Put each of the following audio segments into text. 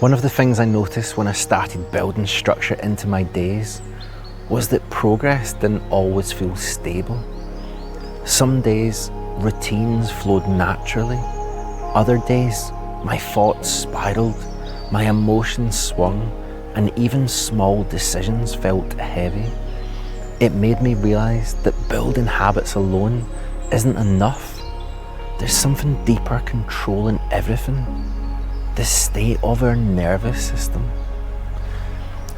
One of the things I noticed when I started building structure into my days was that progress didn't always feel stable. Some days, routines flowed naturally. Other days, my thoughts spiraled, my emotions swung, and even small decisions felt heavy. It made me realize that building habits alone isn't enough. There's something deeper controlling everything. The state of our nervous system.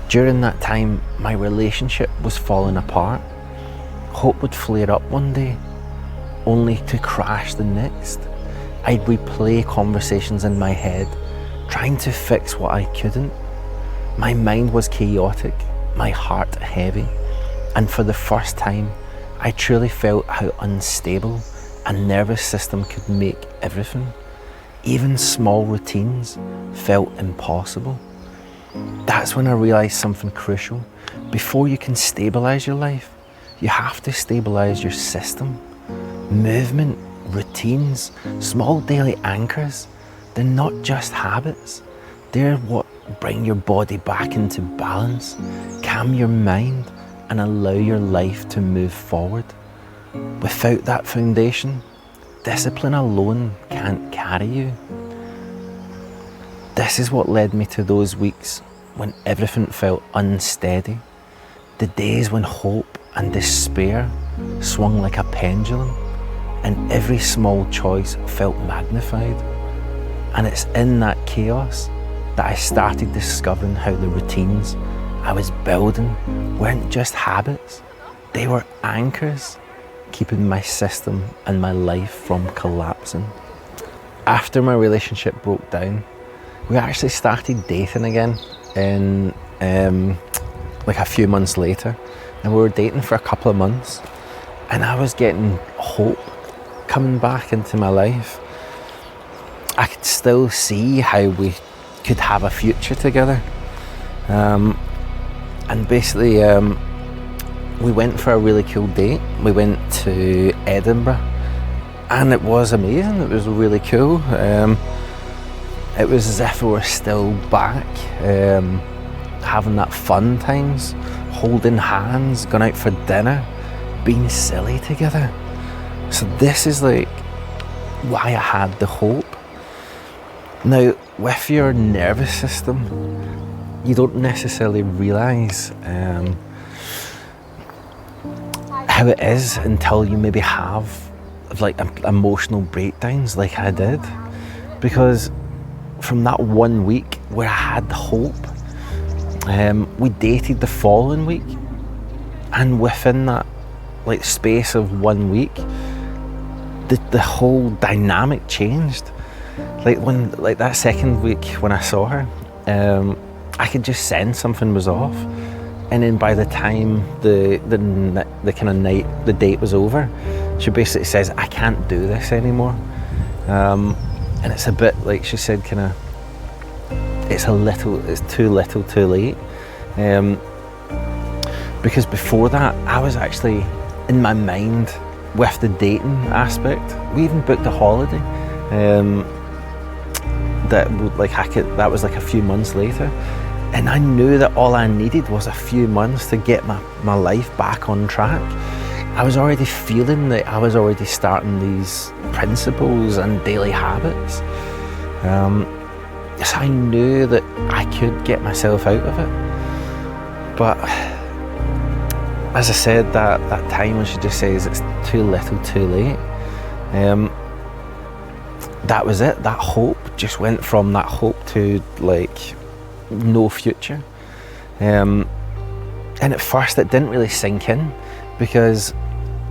During that time, my relationship was falling apart. Hope would flare up one day, only to crash the next. I'd replay conversations in my head, trying to fix what I couldn't. My mind was chaotic, my heart heavy, and for the first time, I truly felt how unstable a nervous system could make everything. Even small routines felt impossible. That's when I realized something crucial. Before you can stabilize your life, you have to stabilize your system. Movement, routines, small daily anchors, they're not just habits. They're what bring your body back into balance, calm your mind, and allow your life to move forward. Without that foundation, discipline alone can't carry you. This is what led me to those weeks when everything felt unsteady. The days when hope and despair swung like a pendulum, and every small choice felt magnified. And it's in that chaos that I started discovering how the routines I was building weren't just habits, they were anchors, keeping my system and my life from collapsing. After my relationship broke down, we actually started dating again in like a few months later, and we were dating for a couple of months, and I was getting hope coming back into my life. I could still see how we could have a future together, and basically we went for a really cool date. We went to Edinburgh, and it was amazing. It was really cool. It was as if we were still back, having that fun times, holding hands, going out for dinner, being silly together. So this is like why I had the hope. Now, with your nervous system, you don't necessarily realise how it is until you maybe have like emotional breakdowns like I did. Because from that 1 week where I had hope, we dated the following week, and within that like space of 1 week, the whole dynamic changed. Like that second week when I saw her, I could just sense something was off. And then by the time the kind of night, the date was over, she basically says, I can't do this anymore. And it's a bit like she said, kind of, it's too little too late. Because before that, I was actually in my mind with the dating aspect. We even booked a holiday. That was like a few months later, and I knew that all I needed was a few months to get my life back on track. I was already feeling that I was already starting these principles and daily habits. So I knew that I could get myself out of it. But as I said, that time when she just says it's too little too late, that was it. That hope just went from that hope to like no future. And at first it didn't really sink in, because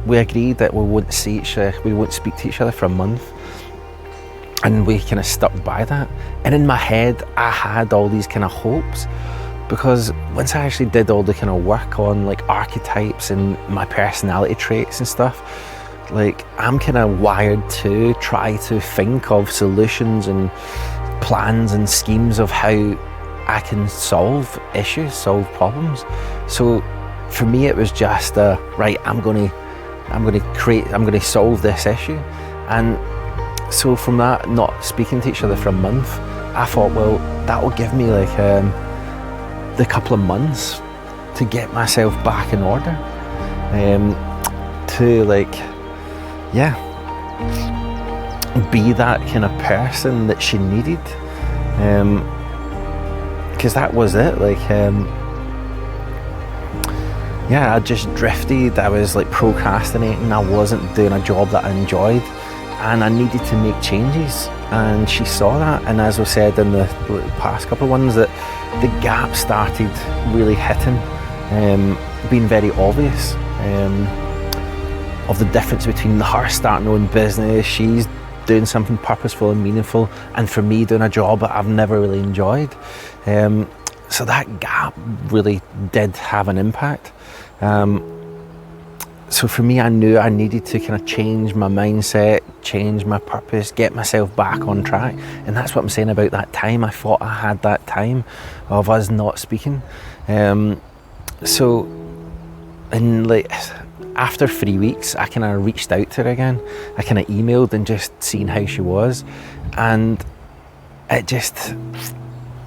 we agreed that we wouldn't speak to each other for a month, and we kind of stuck by that. And in my head I had all these kind of hopes, because once I actually did all the kind of work on like archetypes and my personality traits and stuff, like I'm kind of wired to try to think of solutions and plans and schemes of how I can solve issues, solve problems. So for me it was just right, I'm going to solve this issue. And so from that, not speaking to each other for a month, I thought, well, that will give me like the couple of months to get myself back in order, to like, yeah, be that kind of person that she needed, because that was it. Like, yeah, I just drifted. I was like procrastinating. I wasn't doing a job that I enjoyed, and I needed to make changes. And she saw that, and as I said in the past couple of ones, that the gap started really hitting, being very obvious, of the difference between her starting her own business, she's doing something purposeful and meaningful, and for me doing a job that I've never really enjoyed. So that gap really did have an impact. So for me, I knew I needed to kind of change my mindset, change my purpose, get myself back on track. And that's what I'm saying about that time. I thought I had that time of us not speaking. So in like after 3 weeks, I kind of reached out to her again. I kind of emailed and just seen how she was. And it just,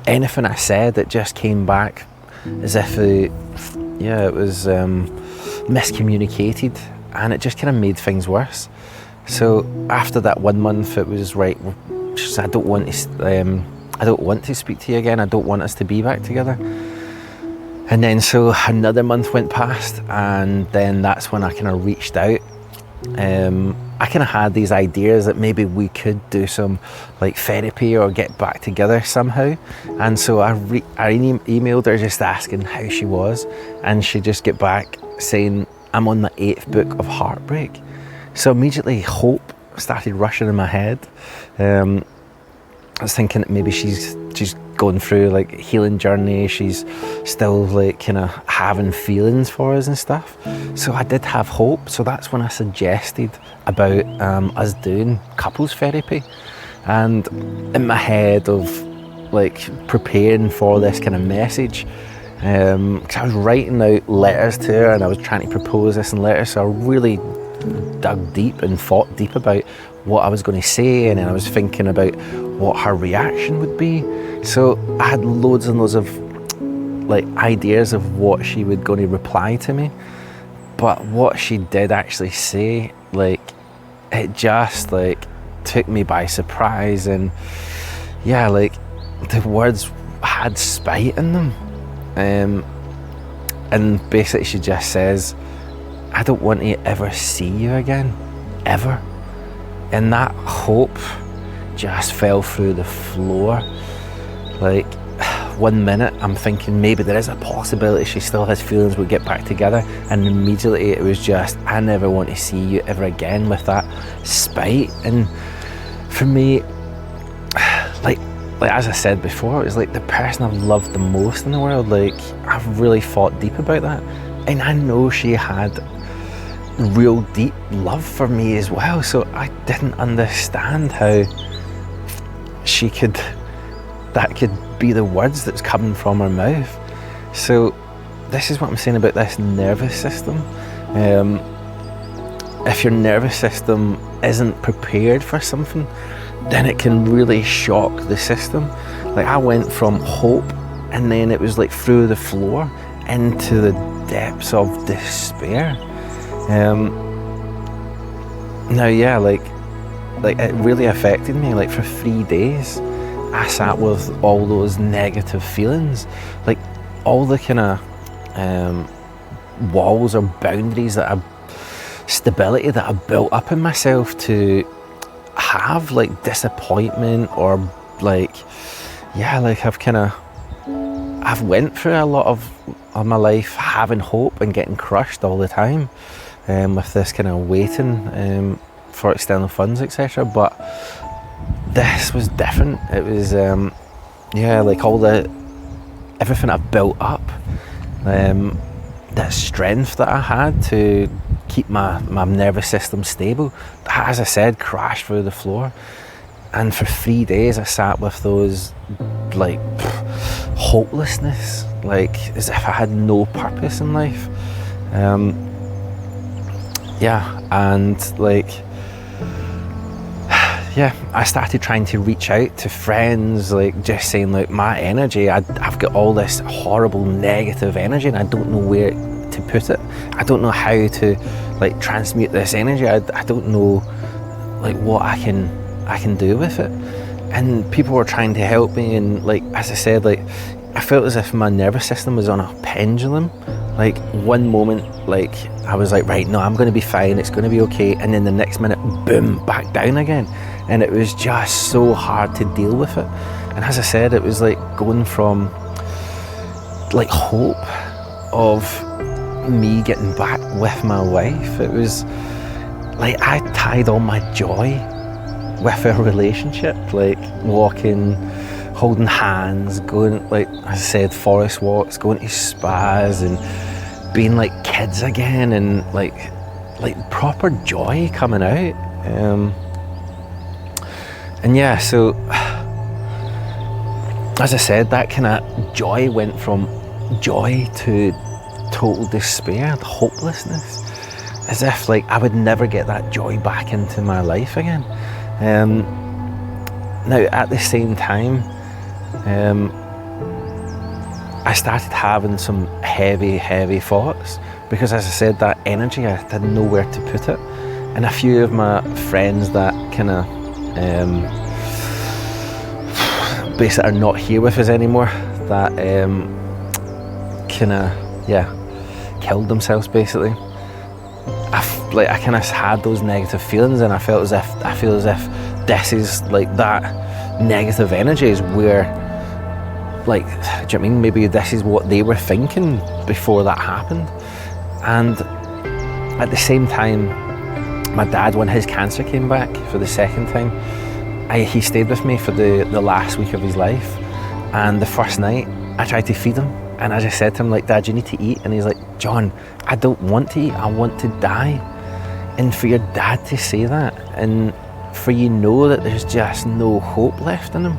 anything I said, it just came back as if it was miscommunicated, and it just kind of made things worse. So after that 1 month, it was right. She said, I don't want to speak to you again. I don't want us to be back together. And then so another month went past, and then that's when I kind of reached out. I kind of had these ideas that maybe we could do some like therapy or get back together somehow. And so I emailed her just asking how she was, and she just get back saying, I'm on the 8th book of heartbreak. So immediately hope started rushing in my head. I was thinking that maybe she's going through like a healing journey. She's still like kind of having feelings for us and stuff. So I did have hope. So that's when I suggested about us doing couples therapy. And in my head of like preparing for this kind of message, because I was writing out letters to her and I was trying to propose this in letters, so I really dug deep and thought deep about what I was going to say, and then I was thinking about what her reaction would be. So I had loads and loads of like ideas of what she was going to reply to me, but what she did actually say, like, it just like took me by surprise. And yeah, like the words had spite in them. And basically she just says, I don't want to ever see you again, ever. And that hope just fell through the floor. Like 1 minute I'm thinking maybe there is a possibility she still has feelings, we'll get back together, and immediately it was just, I never want to see you ever again, with that spite. And for me, like as I said before, it was like the person I've loved the most in the world. Like I've really thought deep about that, and I know she had real deep love for me as well. So I didn't understand how that could be the words that's coming from her mouth. So this is what I'm saying about this nervous system. If your nervous system isn't prepared for something, then it can really shock the system. Like I went from hope, and then it was like through the floor into the depths of despair. Now, yeah, like it really affected me. Like for 3 days, I sat with all those negative feelings, like all the kind of walls or boundaries stability that I built up in myself to have like disappointment, or like, yeah, like I've went through a lot of my life having hope and getting crushed all the time, with this kind of waiting for external funds, etc. But this was different. It was like everything I built up, that strength that I had to keep my nervous system stable, that, as I said, crashed through the floor. And for 3 days I sat with those like hopelessness, like as if I had no purpose in life. And like, yeah, I started trying to reach out to friends, like just saying, like, my energy, I've got all this horrible negative energy and I don't know where to put it. I don't know how to like transmute this energy. I don't know like what I can do with it. And people were trying to help me, and like, as I said, like, I felt as if my nervous system was on a pendulum. Like, one moment, like, I was like, right, no, I'm going to be fine, it's going to be okay, and then the next minute, boom, back down again. And it was just so hard to deal with it. And as I said, it was like going from like hope of me getting back with my wife. It was like I tied all my joy with a relationship, like walking, holding hands, going, like as I said, forest walks, going to spas and being like kids again, and like proper joy coming out. And yeah, so as I said, that kind of joy went from joy to total despair, hopelessness, as if like I would never get that joy back into my life again. Now at the same time, I started having some heavy thoughts, because as I said, that energy, I didn't know where to put it. And a few of my friends that kind of basically are not here with us anymore, that kind of killed themselves basically. I kind of had those negative feelings, and I feel as if this is like that negative energy is where, like, do you know what I mean? Maybe this is what they were thinking before that happened. And at the same time, my dad, when his cancer came back for the second time, he stayed with me for the last week of his life. And the first night, I tried to feed him, and I just said to him, like, Dad, you need to eat. And he's like, John, I don't want to eat, I want to die. And for your dad to say that, and for you know that there's just no hope left in him,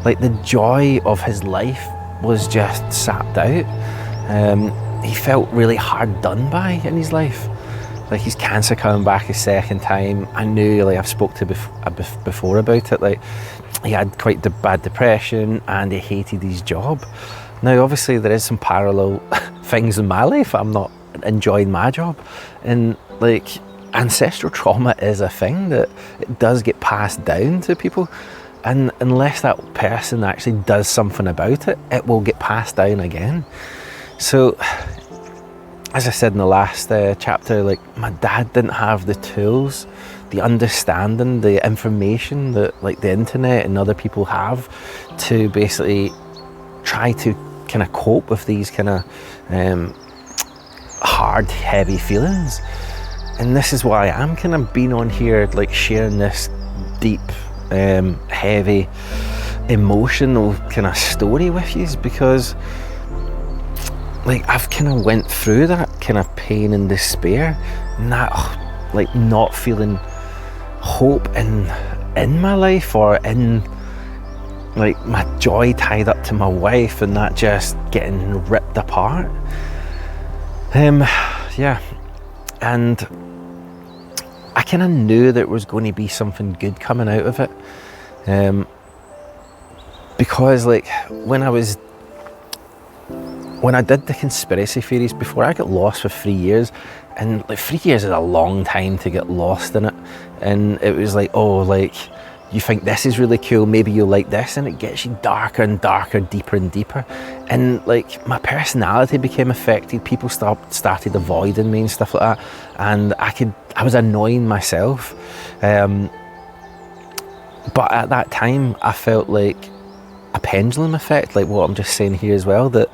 like the joy of his life was just sapped out. He felt really hard done by in his life. Like, his cancer coming back a second time, I knew, like I've spoke to before about it, like he had quite bad depression and he hated his job. Now obviously there is some parallel things in my life. I'm not enjoying my job, and like ancestral trauma is a thing that it does get passed down to people, and unless that person actually does something about it, it will get passed down again. So as I said in the last chapter, like, my dad didn't have the tools, the understanding, the information that like the internet and other people have to basically try to kind of cope with these kind of hard, heavy feelings. And this is why I'm kind of being on here, like sharing this deep, heavy, emotional kind of story with you, because like I've kind of went through that kind of pain and despair, and that like not feeling hope in my life, or in like my joy tied up to my wife, and that just getting ripped apart. Yeah, and I kind of knew there was going to be something good coming out of it, because like when I did the conspiracy theories before, I got lost for 3 years, and like 3 years is a long time to get lost in it. And it was like, oh, like, you think this is really cool, maybe you'll like this, and it gets you darker and darker, deeper and deeper. And like my personality became affected, people started avoiding me and stuff like that, and I was annoying myself. But at that time I felt like a pendulum effect, like what I'm just saying here as well, that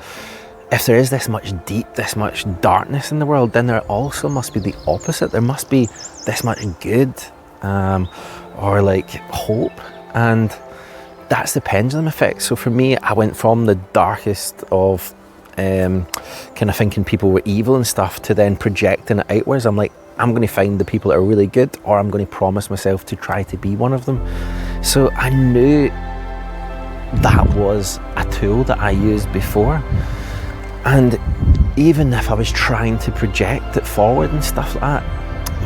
if there is this much this much darkness in the world, then there also must be the opposite. There must be this much good, or like hope, and that's the pendulum effect. So for me, I went from the darkest of kind of thinking people were evil and stuff, to then projecting it outwards. I'm like, I'm going to find the people that are really good, or I'm going to promise myself to try to be one of them. So I knew that was a tool that I used before. And even if I was trying to project it forward and stuff like that,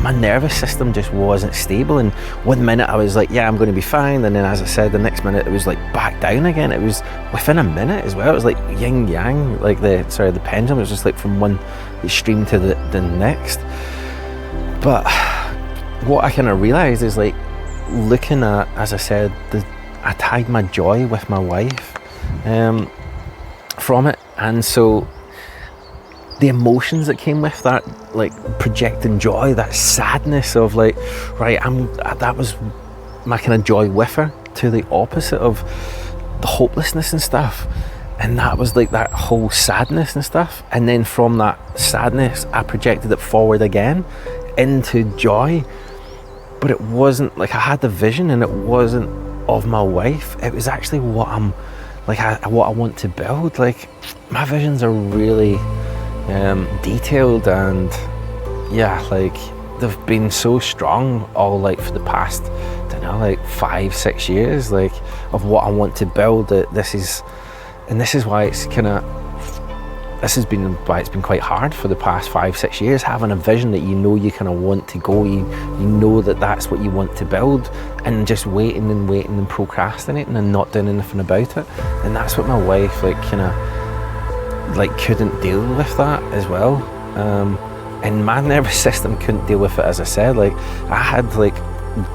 my nervous system just wasn't stable, and one minute I was like, yeah, I'm going to be fine, and then as I said, the next minute it was like back down again. It was within a minute as well. It was like yin yang, like the pendulum was just like from one extreme to the next. But what I kind of realised is, like, looking at, as I said, I tied my joy with my wife from it, and so the emotions that came with that, like projecting joy, that sadness of like, right, that was my kind of joy with her, to the opposite of the hopelessness and stuff, and that was like that whole sadness and stuff, and then from that sadness I projected it forward again into joy. But it wasn't like I had the vision, and it wasn't of my wife. It was actually what what I want to build. Like, my visions are really detailed, and yeah, like they've been so strong all like for the past, I don't know, like 5-6 years, like of what I want to build. That this is why it's been quite hard for the past 5-6 years, having a vision that you kind of want to go, you know that's what you want to build, and just waiting and procrastinating and not doing anything about it. And that's what my wife like kind of like couldn't deal with that as well, and my nervous system couldn't deal with it. As I said, like I had like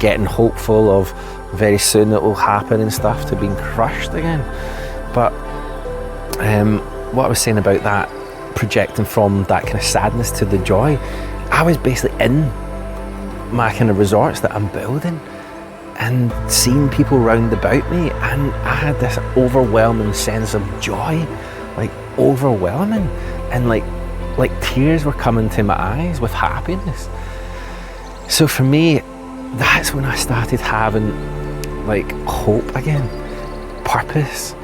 getting hopeful of very soon it will happen and stuff, to being crushed again. But what I was saying about that, projecting from that kind of sadness to the joy, I was basically in my kind of resorts that I'm building and seeing people round about me, and I had this overwhelming sense of joy, like overwhelming, and like tears were coming to my eyes with happiness. So for me, that's when I started having like hope again, purpose.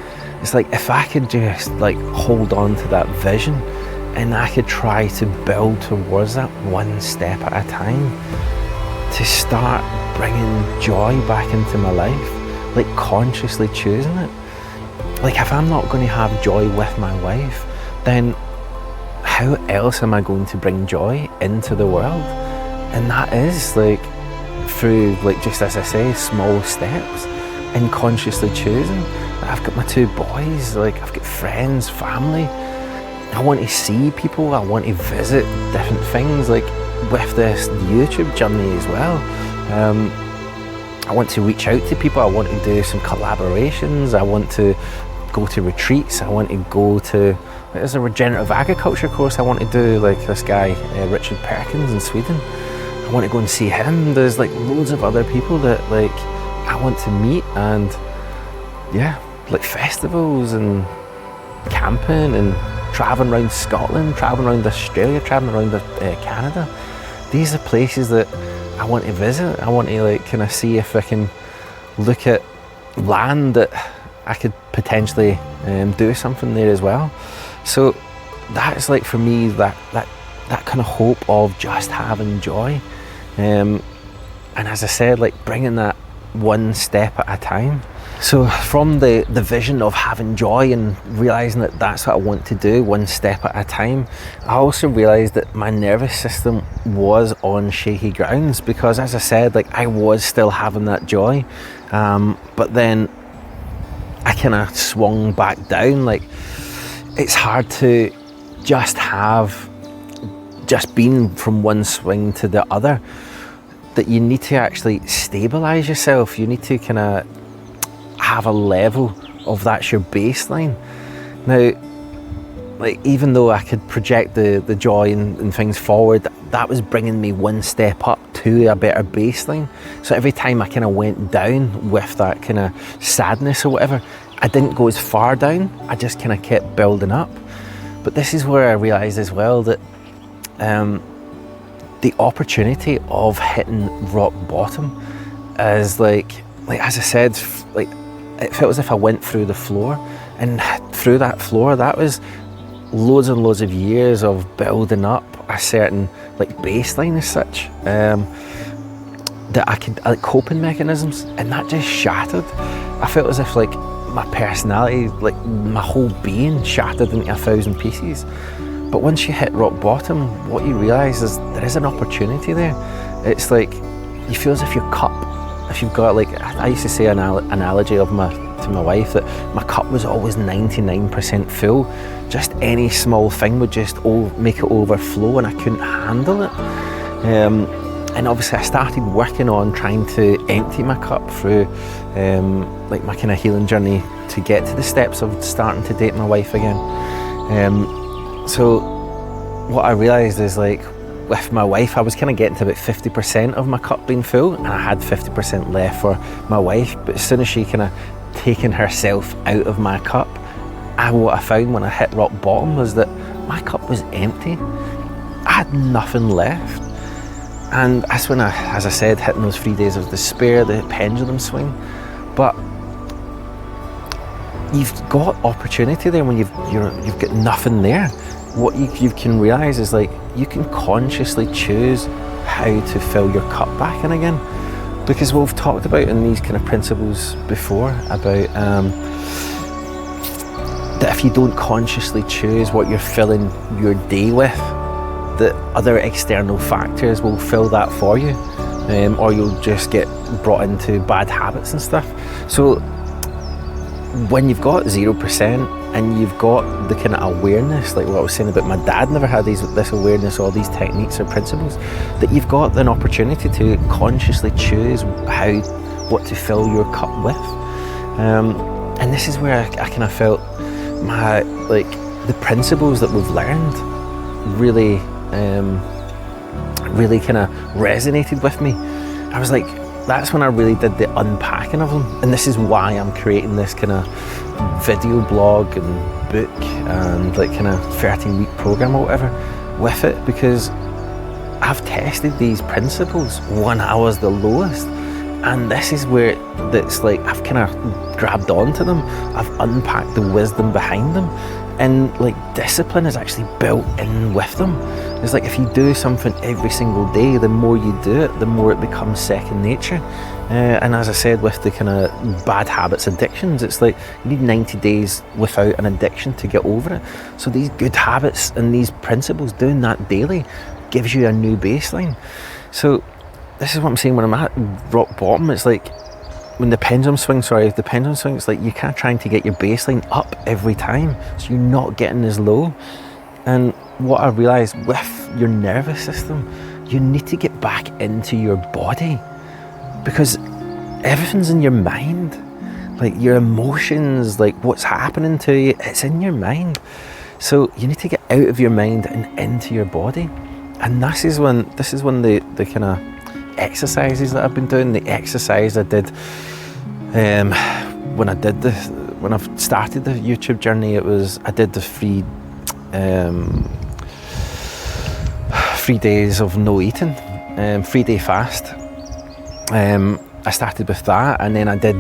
It's like, if I could just like hold on to that vision, and I could try to build towards that one step at a time, to start bringing joy back into my life, like consciously choosing it. Like, if I'm not going to have joy with my wife, then how else am I going to bring joy into the world? And that is like through, like, just as I say, small steps, and consciously choosing. I've got my 2 boys, like I've got friends, family. I want to see people, I want to visit different things, like with this YouTube journey as well. I want to reach out to people, I want to do some collaborations, I want to go to retreats, I want to go to, there's a regenerative agriculture course I want to do, like this guy, Richard Perkins in Sweden. I want to go and see him. There's like loads of other people that like I want to meet, and yeah, like festivals and camping and traveling around Scotland, traveling around Australia, traveling around Canada. These are places that I want to visit. I want to like kind of see if I can look at land that I could potentially do something there as well. So that's like for me that kind of hope of just having joy, and as I said, like bringing that one step at a time. So from the vision of having joy and realising that that's what I want to do, one step at a time, I also realised that my nervous system was on shaky grounds, because as I said, like I was still having that joy, but then I kind of swung back down. Like, it's hard to just been from one swing to the other, that you need to actually stabilise yourself. You need to kind of have a level of that's your baseline. Now, like, even though I could project the joy and things forward, that was bringing me one step up to a better baseline. So every time I kind of went down with that kind of sadness or whatever, I didn't go as far down, I just kind of kept building up. But this is where I realised as well that the opportunity of hitting rock bottom is like as I said, like it felt as if I went through the floor, and through that floor, that was loads and loads of years of building up a certain like baseline as such, that I could, like, coping mechanisms, and that just shattered. I felt as if like my personality, like my whole being shattered into 1,000 pieces. But once you hit rock bottom, what you realise is there is an opportunity there. It's like you feel as if your cup, if you've got, like, I used to say an analogy to my wife that my cup was always 99% full. Just any small thing would just make it overflow, and I couldn't handle it. And obviously I started working on trying to empty my cup through like my kind of healing journey to get to the steps of starting to date my wife again. So what I realised is, like, with my wife, I was kind of getting to about 50% of my cup being full, and I had 50% left for my wife. But as soon as she kind of taken herself out of my cup, what I found when I hit rock bottom was that my cup was empty. I had nothing left. And that's when as I said, hitting those 3 days of despair, the pendulum swing. But you've got opportunity there when you've got nothing there. What you can realise is, like, you can consciously choose how to fill your cup back in again. Because we've talked about in these kind of principles before about that if you don't consciously choose what you're filling your day with, that other external factors will fill that for you, or you'll just get brought into bad habits and stuff. So when you've got 0% and you've got the kind of awareness, like what I was saying about my dad never had this awareness or these techniques or principles, that you've got an opportunity to consciously choose what to fill your cup with. And this is where I kind of felt the principles that we've learned really kind of resonated with me. I was like, that's when I really did the unpacking of them. And this is why I'm creating this kind of video blog and book and like kind of 13-week program or whatever with it, because I've tested these principles when I was the lowest. And this is where that's like I've kind of grabbed onto them. I've unpacked the wisdom behind them. And like discipline is actually built in with them. It's like if you do something every single day, the more you do it, the more it becomes second nature. And as I said, with the kind of bad habits, addictions, it's like you need 90 days without an addiction to get over it. So these good habits and these principles, doing that daily, gives you a new baseline. So this is what I'm saying when I'm at rock bottom. It's like when the pendulum swings, it's like you're kind of trying to get your baseline up every time, so you're not getting as low. And what I realised with your nervous system, you need to get back into your body, because everything's in your mind. Like your emotions, like what's happening to you, it's in your mind. So you need to get out of your mind and into your body. And this is when the kind of exercises that I've been doing, the exercise I did when I've started the YouTube journey, I did the 3 days of no eating, 3-day fast. I started with that, and then I did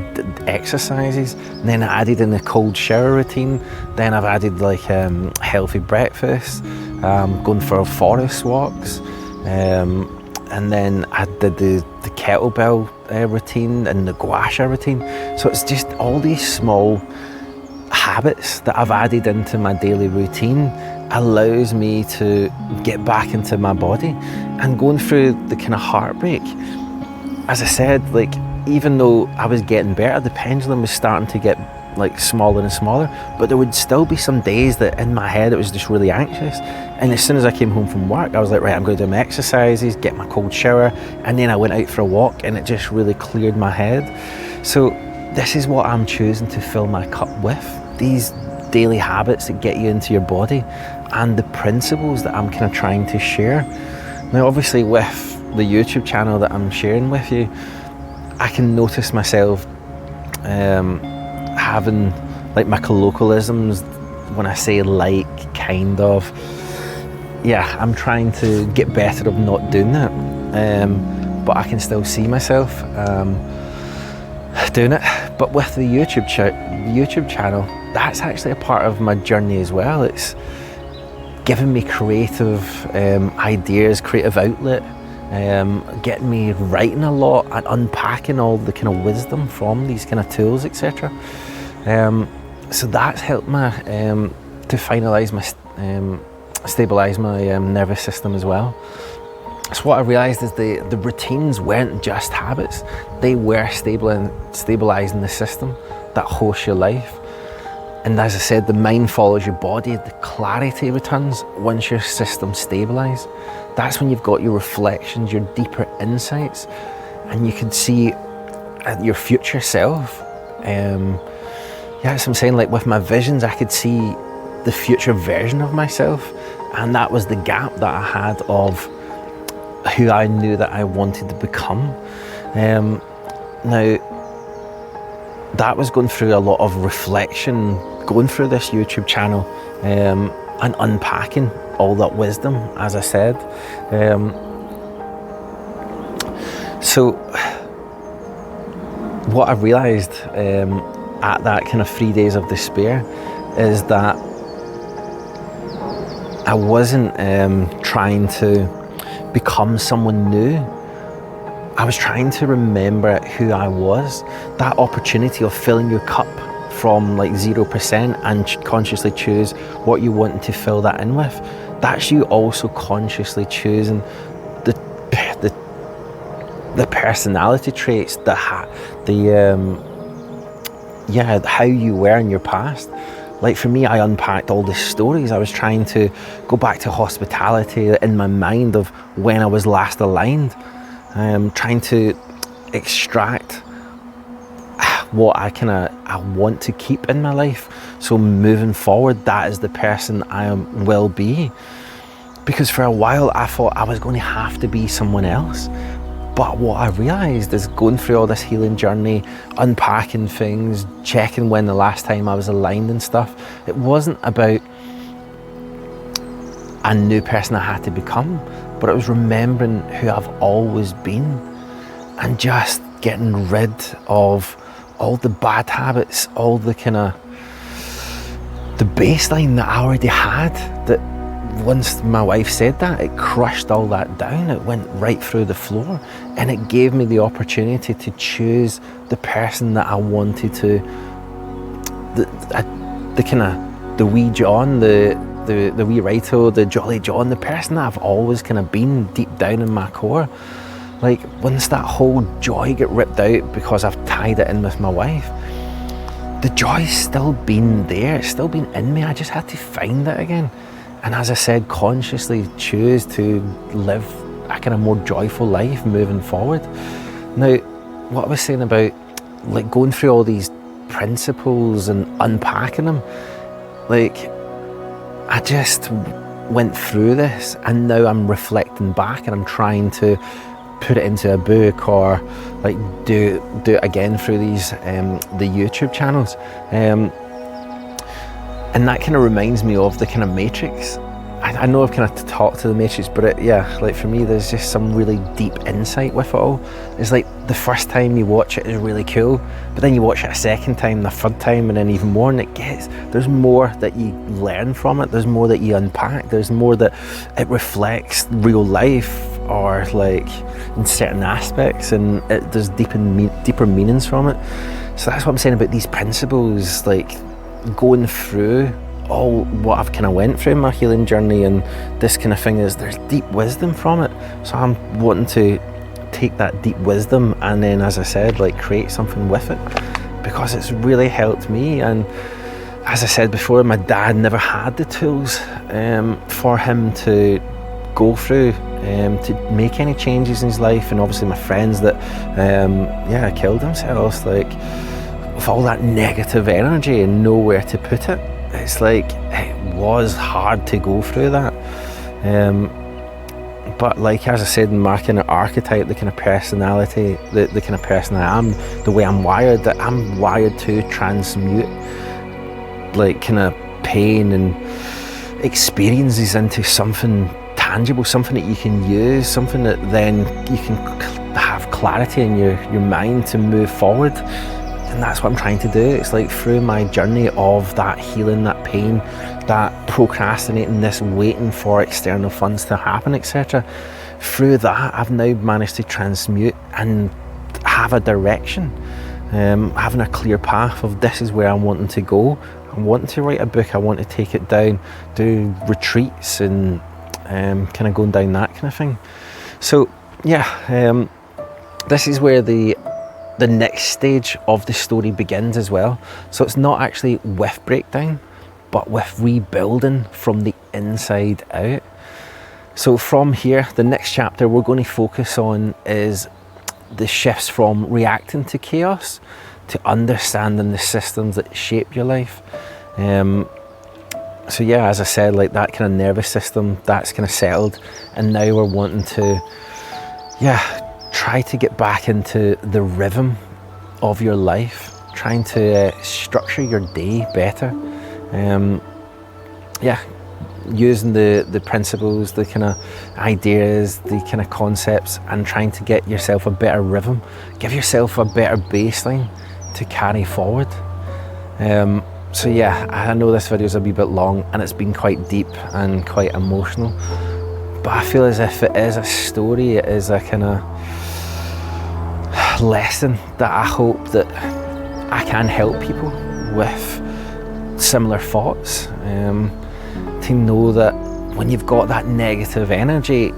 exercises, and then I added in a cold shower routine. Then I've added like healthy breakfast, going for forest walks, and then I did the kettlebell routine and the gua sha routine. So it's just all these small habits that I've added into my daily routine allows me to get back into my body. And going through the kind of heartbreak, as I said, like even though I was getting better, the pendulum was starting to get like smaller and smaller, but there would still be some days that in my head it was just really anxious. And as soon as I came home from work, I was like, right, I'm going to do my exercises, get my cold shower, and then I went out for a walk, and it just really cleared my head. So this is what I'm choosing to fill my cup with, these daily habits that get you into your body, and the principles that I'm kind of trying to share. Now obviously with the YouTube channel that I'm sharing with you, I can notice myself having like my colloquialisms when I say like, kind of. Yeah, I'm trying to get better of not doing that, but I can still see myself doing it. But with the YouTube channel, that's actually a part of my journey as well. It's giving me creative ideas, creative outlet, getting me writing a lot and unpacking all the kind of wisdom from these kind of tools, etc. So that's helped me to finalise my stabilise my nervous system as well. So what I realised is the routines weren't just habits, they were stabilising the system that hosts your life. And as I said, the mind follows your body, the clarity returns once your system's stabilised. That's when you've got your reflections, your deeper insights, and you can see your future self. That's what I'm saying, like with my visions, I could see the future version of myself, and that was the gap that I had of who I knew that I wanted to become. Now, that was going through a lot of reflection, going through this YouTube channel, and unpacking all that wisdom, as I said. So what I realised at that kind of 3 days of despair is that I wasn't trying to become someone new. I was trying to remember who I was. That opportunity of filling your cup from like 0% and consciously choose what you want to fill that in with. That's you also consciously choosing the personality traits, how you were in your past. Like for me, I unpacked all the stories. I was trying to go back to hospitality in my mind of when I was last aligned. Trying to extract what I want to keep in my life. So moving forward, that is the person I will be. Because for a while I thought I was going to have to be someone else. But what I realised is going through all this healing journey, unpacking things, checking when the last time I was aligned and stuff, it wasn't about a new person I had to become, but it was remembering who I've always been and just getting rid of all the bad habits, all the kind of the baseline that I already had. That once my wife said that, it crushed all that down. It went right through the floor, and it gave me the opportunity to choose the person that I wanted to, the wee John, the wee Righto, the jolly John, the person that I've always kind of been deep down in my core. Like once that whole joy get ripped out because I've tied it in with my wife, the joy's still been there, it's still been in me. I just had to find it again. And as I said, consciously choose to live a kind of more joyful life moving forward. Now, what I was saying about like going through all these principles and unpacking them, like I just went through this, and now I'm reflecting back and I'm trying to put it into a book or like do it again through these the YouTube channels. And that kind of reminds me of the kind of Matrix. I know I've kind of talked to the Matrix, but like for me, there's just some really deep insight with it all. It's like the first time you watch it is really cool, but then you watch it a second time, the third time, and then even more, and there's more that you learn from it, there's more that you unpack, there's more that it reflects real life or like in certain aspects, and there's deeper meanings from it. So that's what I'm saying about these principles, like going through all what I've kind of went through in my healing journey, and this kind of thing is there's deep wisdom from it. So I'm wanting to take that deep wisdom and then, as I said, like create something with it, because it's really helped me. And as I said before, my dad never had the tools for him to go through to make any changes in his life, and obviously my friends that killed themselves, like with all that negative energy and nowhere to put it. It's like it was hard to go through that, but like as I said, in my kind of archetype, the kind of personality, the kind of person I am, the way I'm wired, that I'm wired to transmute like kind of pain and experiences into something tangible, something that you can use, something that then you can have clarity in your mind to move forward. And that's what I'm trying to do. It's like through my journey of that healing, that pain, that procrastinating, this waiting for external funds to happen, etc. Through that, I've now managed to transmute and have a direction, having a clear path of this is where I'm wanting to go. I'm wanting to write a book. I want to take it down, do retreats and kind of going down that kind of thing. So yeah, this is where the next stage of the story begins as well. So it's not actually with breakdown, but with rebuilding from the inside out. So from here, the next chapter we're going to focus on is the shifts from reacting to chaos to understanding the systems that shape your life. So yeah, as I said, like that kind of nervous system, that's kind of settled, and now we're wanting to, try to get back into the rhythm of your life, trying to structure your day better. Using the principles, the kind of ideas, the kind of concepts, and trying to get yourself a better rhythm, give yourself a better baseline to carry forward. So yeah, I know this video is a wee bit long and it's been quite deep and quite emotional, but I feel as if it is a story, it is a kind of lesson that I hope that I can help people with similar thoughts, to know that when you've got that negative energy,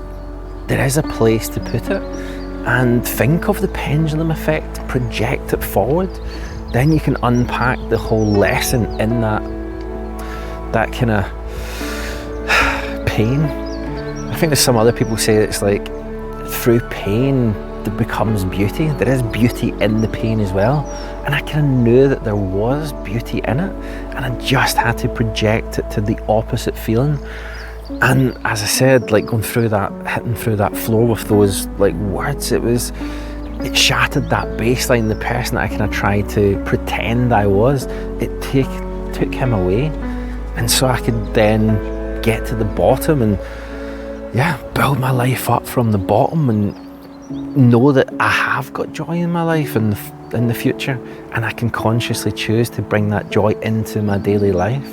there is a place to put it, and think of the pendulum effect, project it forward. Then you can unpack the whole lesson in that kind of pain. I think there's some other people say it's like through pain there becomes beauty. There is beauty in the pain as well, and I kind of knew that there was beauty in it, and I just had to project it to the opposite feeling. And as I said, like going through that, hitting through that floor with those like words, it shattered that baseline. The person that I kind of tried to pretend I was, it took him away, and so I could then get to the bottom and build my life up from the bottom, and know that I have got joy in my life and in the future, and I can consciously choose to bring that joy into my daily life.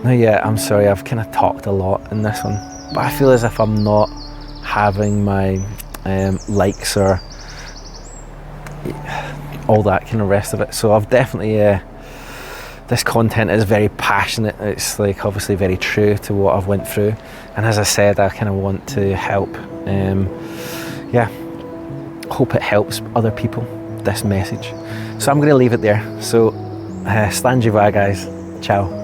Now I'm sorry, I've kind of talked a lot in this one, but I feel as if I'm not having my likes or all that kind of rest of it. So I've definitely this content is very passionate. It's like obviously very true to what I've went through, and as I said, I kind of want to help. Hope it helps other people, this message. So I'm going to leave it there. So stand you by, guys. Ciao.